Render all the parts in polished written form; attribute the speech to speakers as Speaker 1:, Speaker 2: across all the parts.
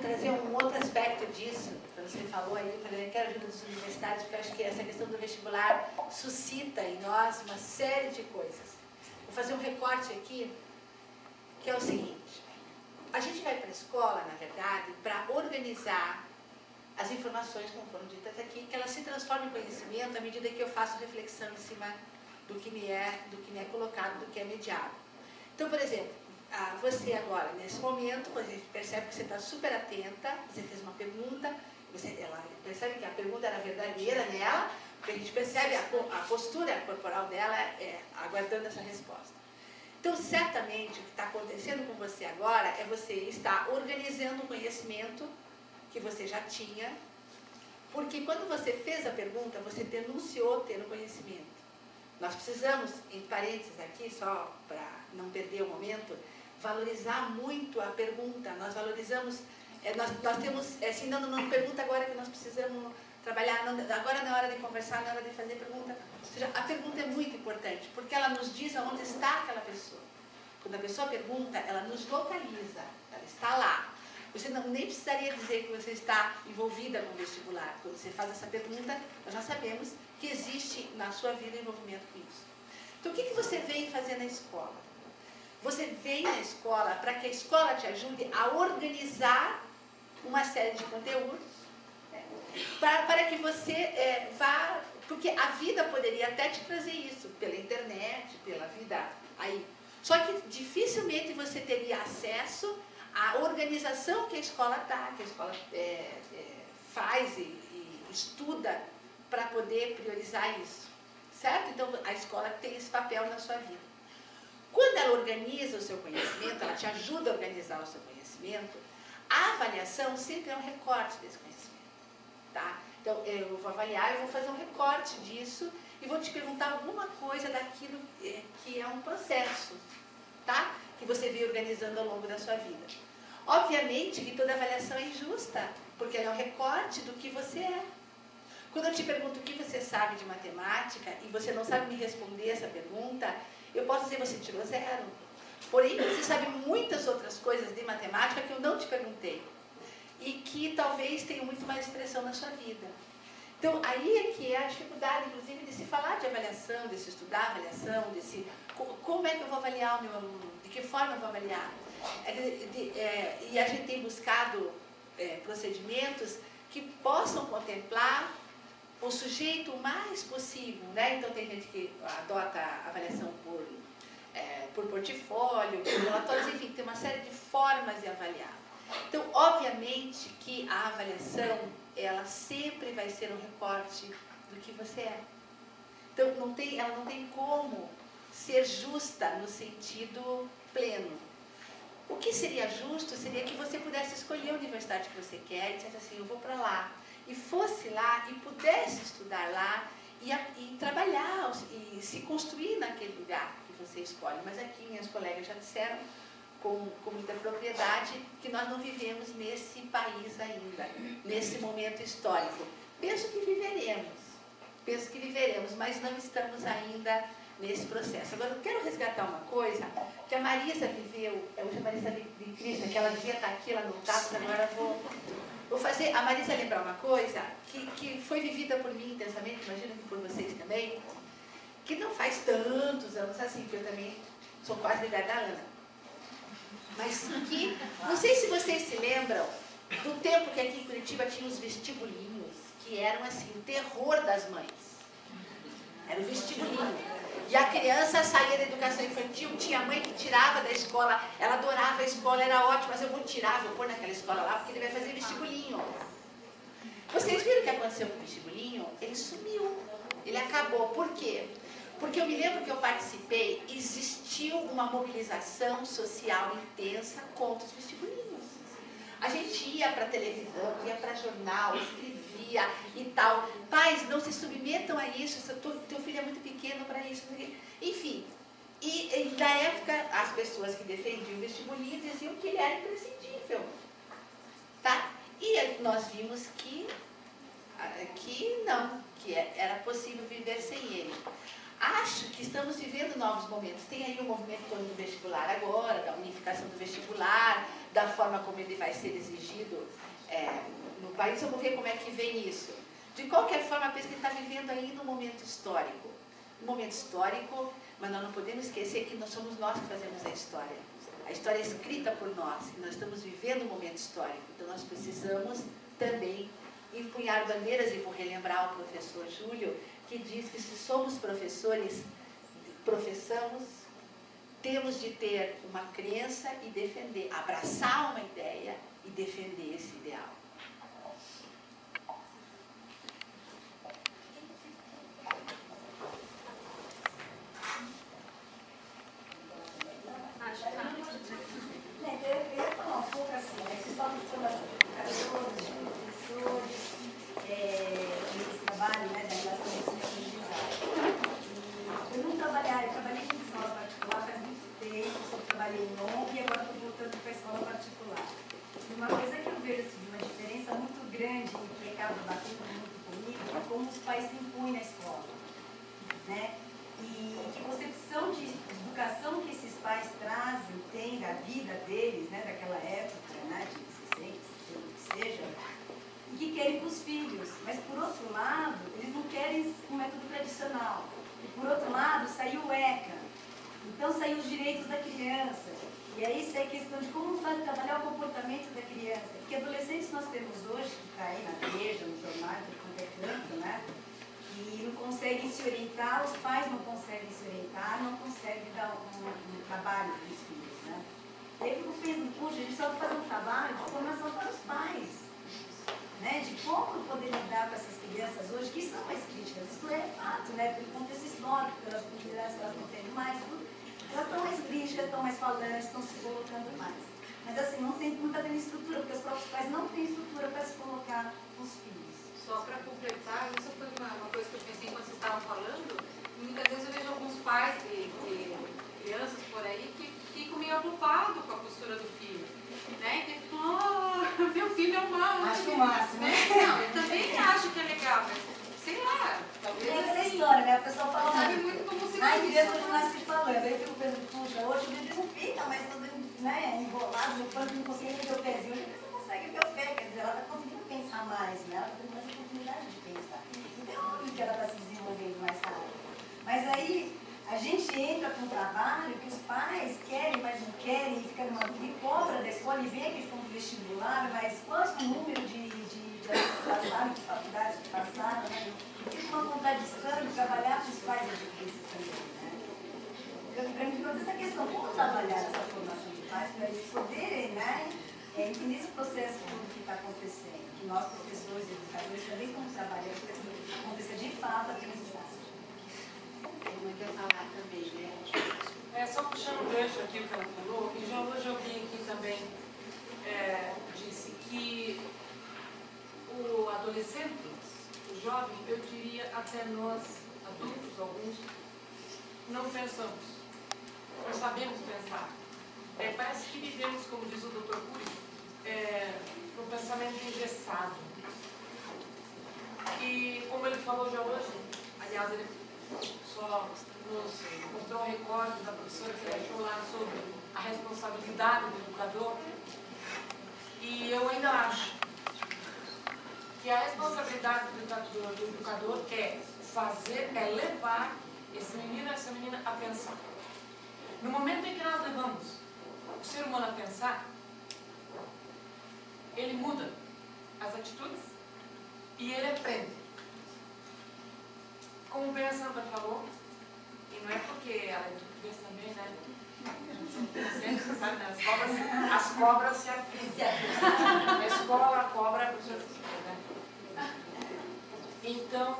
Speaker 1: trazer um outro aspecto disso. Você falou aí, eu falei, eu quero ajuda dos universitários, porque eu acho que essa questão do vestibular suscita em nós uma série de coisas. Vou fazer um recorte aqui, que é o seguinte. A gente vai para a escola, na verdade, para organizar as informações, como foram ditas aqui, que elas se transformam em conhecimento à medida que eu faço reflexão em cima do que me é colocado, do que é mediado. Então, por exemplo, você agora, nesse momento, a gente percebe que você está super atenta, você fez uma pergunta, ela percebe que a pergunta era verdadeira nela, porque a gente percebe a postura corporal dela aguardando essa resposta. Então, certamente, o que está acontecendo com você agora é você estar organizando um conhecimento que você já tinha, porque quando você fez a pergunta, você denunciou ter o conhecimento. Nós precisamos, em parênteses aqui, só para não perder o momento, valorizar muito a pergunta. Nós valorizamos, nós temos, assim, não pergunta agora que nós precisamos trabalhar, não, agora não é hora de conversar, não é hora de fazer pergunta. Ou seja, a pergunta é muito importante, porque ela nos diz aonde está aquela pessoa. Quando a pessoa pergunta, ela nos localiza, ela está lá. Você nem precisaria dizer que você está envolvida com o vestibular. Quando você faz essa pergunta, nós já sabemos que existe na sua vida envolvimento com isso. Então, o que você vem fazer na escola? Você vem na escola para que a escola te ajude a organizar uma série de conteúdos, para que você vá... Porque a vida poderia até te trazer isso, pela internet, pela vida aí. Só que dificilmente você teria acesso à organização que a escola dá, que a escola faz e estuda para poder priorizar isso, certo? Então, a escola tem esse papel na sua vida. Quando ela organiza o seu conhecimento, ela te ajuda a organizar o seu conhecimento, a avaliação sempre é um recorte desse conhecimento, tá? Então, eu vou avaliar, eu vou fazer um recorte disso e vou te perguntar alguma coisa daquilo que é um processo, tá? Que você veio organizando ao longo da sua vida. Obviamente que toda avaliação é injusta, porque ela é um recorte do que você é. Quando eu te pergunto o que você sabe de matemática e você não sabe me responder essa pergunta, eu posso dizer que você tirou 0. Porém, você sabe muitas outras coisas de matemática que eu não te perguntei e que talvez tenham muito mais expressão na sua vida. Então, aí é que é a dificuldade, inclusive, de se falar de avaliação, de se estudar avaliação, como é que eu vou avaliar o meu aluno, de que forma eu vou avaliar. E a gente tem buscado procedimentos que possam contemplar o sujeito o mais possível, né? Então, tem gente que adota a avaliação por portfólio, por relatórios, enfim, tem uma série de formas de avaliar. Então, obviamente que a avaliação, ela sempre vai ser um recorte do que você é. Então, ela não tem como ser justa no sentido pleno. O que seria justo seria que você pudesse escolher a universidade que você quer e dissesse assim, eu vou para lá. E fosse lá e pudesse estudar lá e trabalhar e se construir naquele lugar que você escolhe. Mas aqui minhas colegas já disseram com muita propriedade que nós não vivemos nesse país ainda, nesse momento histórico. Penso que viveremos, mas não estamos ainda nesse processo. Agora, eu quero resgatar uma coisa que a Marisa viveu, hoje a Marisa de Krishna, que ela devia estar aqui, ela não está, mas agora vou fazer a Marisa lembrar uma coisa que foi vivida por mim intensamente, imagino que por vocês também, que não faz tantos anos assim, porque eu também sou quase de idade da Ana. Mas que, não sei se vocês se lembram do tempo que aqui em Curitiba tinha os vestibulinhos, que eram assim, o terror das mães. Era o vestibulinho. E a criança saía da educação infantil, tinha mãe que tirava da escola, ela adorava a escola, era ótima, mas eu vou tirar, vou pôr naquela escola lá, porque ele vai fazer vestibulinho. Vocês viram o que aconteceu com o vestibulinho? Ele sumiu, ele acabou. Por quê? Porque eu me lembro que eu participei, existiu uma mobilização social intensa contra os vestibulinhos. A gente ia para televisão, ia para jornal, escrevia e tal. Pais, não se submetam a isso, teu filho é muito pequeno para isso. Enfim, e na época as pessoas que defendiam o vestibulinho diziam que ele era imprescindível. Tá? E nós vimos que não, que era possível viver sem ele. Acho que estamos vivendo novos momentos. Tem aí o movimento do vestibular agora, da unificação do vestibular, da da forma como ele vai ser exigido no país. Vamos ver como é que vem isso. De qualquer forma, penso que ele está vivendo ainda um momento histórico. Um momento histórico, mas nós não podemos esquecer que somos nós que fazemos a história. A história é escrita por nós, e nós estamos vivendo um momento histórico. Então nós precisamos também empunhar bandeiras, e vou relembrar o professor Júlio, que diz que se somos professores, professamos, temos de ter uma crença e defender, abraçar uma ideia e defender esse ideal.
Speaker 2: Eu ia falar um pouco assim, vocês falam de formação de educadores, de professores, esse trabalho, né, da relação de ensino-aprendizagem. Eu não trabalhei, eu trabalhei em escola particular faz muito tempo, só trabalhei em ONG e agora estou voltando para a escola particular. E uma coisa que eu vejo assim, uma diferença muito grande e que acaba batendo muito comigo é como os pais se impõem na escola, né? E que concepção de educação que esses pais trazem, têm da vida deles, né, daquela época, né, de 60, 70, que seja, e que querem para os filhos. Mas, por outro lado, eles não querem um método tradicional. E, por outro lado, saiu o ECA. Então, saiu os direitos da criança. E aí, isso é questão de como trabalhar o comportamento da criança. Porque adolescentes nós temos hoje, que está aí na Veja, no jornal, de qualquer canto, né? E não conseguem se orientar, os pais não conseguem se orientar, não conseguem dar um trabalho para os filhos, né? Eu fico pensando, puxa, a gente só fazer um trabalho de formação para os pais, né? De como poder lidar com essas crianças hoje, que são mais críticas. Isso é fato, né? Pelo contexto histórico, pelas oportunidades que elas estão tendo mais, elas estão mais críticas, estão mais falantes, estão se colocando mais. Mas assim, não está tendo estrutura, porque os próprios pais não têm estrutura para se colocar com os filhos.
Speaker 3: Só para completar, isso foi uma coisa que eu pensei enquanto vocês estavam falando. Muitas vezes eu vejo alguns pais de crianças por aí que ficam meio preocupados com a postura do filho. Né? E que ficam, oh, meu filho é um mau.
Speaker 2: Acho o máximo.
Speaker 3: Não, eu também acho que é legal, mas sei lá. Talvez
Speaker 2: é aquela
Speaker 3: assim,
Speaker 2: história, né? A pessoa fala,
Speaker 3: sabe muito como se
Speaker 2: ai,
Speaker 3: faz
Speaker 2: criança
Speaker 3: isso.
Speaker 2: continua se falando. Aí eu fico pensando, puxa, hoje o bebê não fica, mas todo, né, embolado no pano, não consegue ver o pezinho. Hoje a criança consegue ver os pés, quer dizer, ela está conseguindo pensar mais, né? Ela está tendo mais oportunidade de pensar. Então é óbvio que ela está se desenvolvendo mais rápido. Mas aí a gente entra com um trabalho que os pais querem, mas não querem, e fica numa dúvida e cobra da escola e vê a questão do vestibular, mas qual é o número de que passaram, de faculdades que passaram, né? E fica uma contradição de trabalhar com os pais é difícil também, né? Para mim, toda essa questão, como trabalhar essa formação de pais para eles poderem, né, entender esse processo todo que está acontecendo, que nós, professores e educadores, também estamos trabalhando para que aconteça de fato a aprendizagem.
Speaker 1: Tem muito a falar também, né?
Speaker 4: Só puxando o gancho aqui o que ela falou, e já hoje alguém aqui também disse que o adolescente, o jovem, eu diria até nós, adultos, alguns, não pensamos, não sabemos pensar. Parece que vivemos, como diz o Dr. Cury, um pensamento engessado. E como ele falou já hoje, aliás, ele só nos mostrou um recorde da professora que deixou lá sobre a responsabilidade do educador. E eu ainda acho que a responsabilidade do educador é levar esse menino, essa menina a pensar. No momento em que nós levamos o ser humano a pensar, ele muda as atitudes e ele aprende. Como bem a Sandra falou, e não é porque ela é portuguesa também, né? Você sabe, né? As cobras se afligem. A escola, a cobra, a professora, né? Então,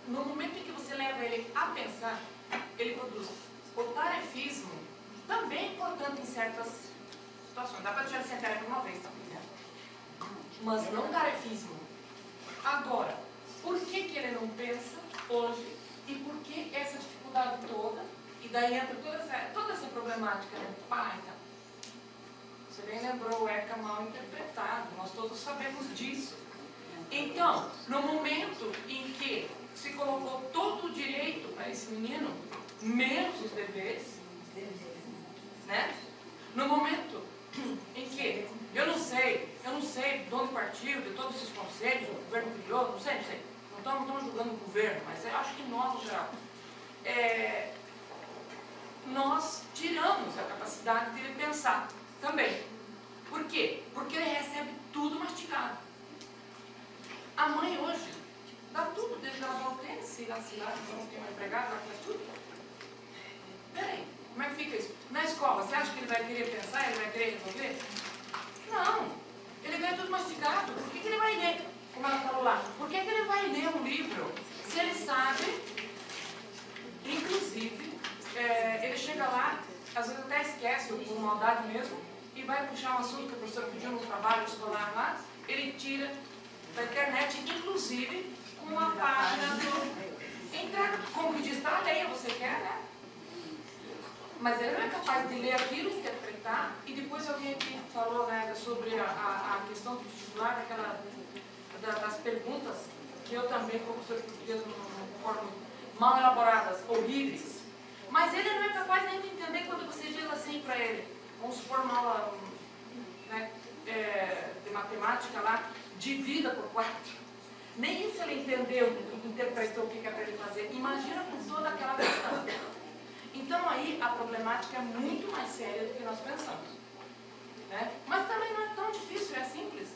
Speaker 4: no momento em que você leva ele a pensar, ele produz. O tarefismo também é importante em certas situações. Dá para deixar ele sem tarefa uma vez também, né? Mas não tarefismo. Agora, por que ele não pensa hoje e por que essa dificuldade toda? E daí entra toda essa problemática, né? Pai, então. Você bem lembrou o ECA mal interpretado, nós todos sabemos disso. Então, no momento em que se colocou todo o direito para esse menino, menos os deveres, né? No momento em que eu não sei de onde partiu, de todos esses conselhos, o governo criou, não sei. Não estamos julgando o governo, mas eu acho que nós, no geral, nós tiramos a capacidade de ele pensar também. Por quê? Porque ele recebe tudo mastigado. A mãe hoje dá tudo, desde lavar o tênis, se lá não tem uma empregada, ela faz tudo. Peraí, como é que fica isso? Na escola, você acha que ele vai querer pensar, ele vai querer resolver? Não, ele ganha tudo mastigado. Por que ele vai ler? Como ela falou lá, por que ele vai ler um livro se ele sabe, inclusive, ele chega lá, às vezes até esquece, ou por maldade mesmo, e vai puxar um assunto que a professora pediu no trabalho escolar lá, ele tira da internet, inclusive, com uma página do... Entrega, como que diz, está leia, você quer, né? Mas ele não é capaz de ler aquilo, interpretar, e depois alguém aqui falou, né, sobre a questão do vestibular, das perguntas, que eu também, como professor de português, não concordo, mal elaboradas, horríveis. Mas ele não é capaz nem de entender quando você diz assim para ele, vamos supor uma aula, né, de matemática lá, divida por 4. Nem isso ele entendeu, interpretou o que é para ele fazer. Imagina com toda aquela questão. Então aí a problemática é muito mais séria do que nós pensamos. Né? Mas também não é tão difícil, é simples.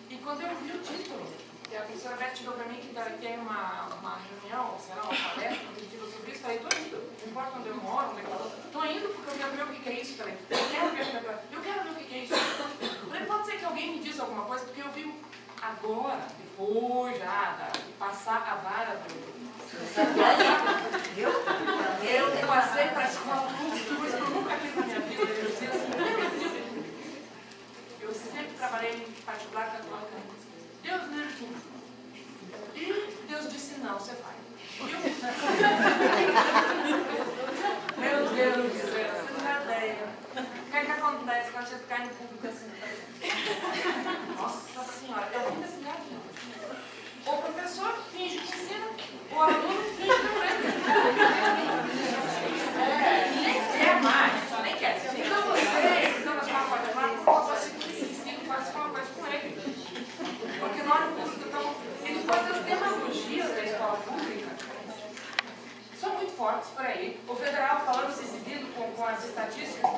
Speaker 4: E quando eu vi o título, que a professora Beth chegou para mim que tem uma reunião, será uma palestra, um título sobre isso, falei, estou indo, não importa onde eu moro, onde eu estou indo porque eu quero ver o que é isso. Falei, eu quero ver o que é isso. Falei, pode ser que alguém me disse alguma coisa, porque eu vi agora, depois já, de passar a vara do... Eu passei para a escola, coisa que eu nunca fiz na minha vida, eu dizia assim, eu sempre trabalhei em particular católica. Deus me ajuda. E Deus disse, não, você vai. Meu Deus do céu, você não dá ideia. O que é que acontece quando você cai no público assim? Nossa Senhora, eu vim da cidade, não. O professor finge que ensina, o aluno finge que não nem quer mais, nem quer. Então vocês, então na escola particular, por favor, segure esse ensino, faça uma coisa com ele. Porque na hora pública estão... E depois as demagogias da escola pública são muito fortes por aí. O federal falando, se exibindo com as estatísticas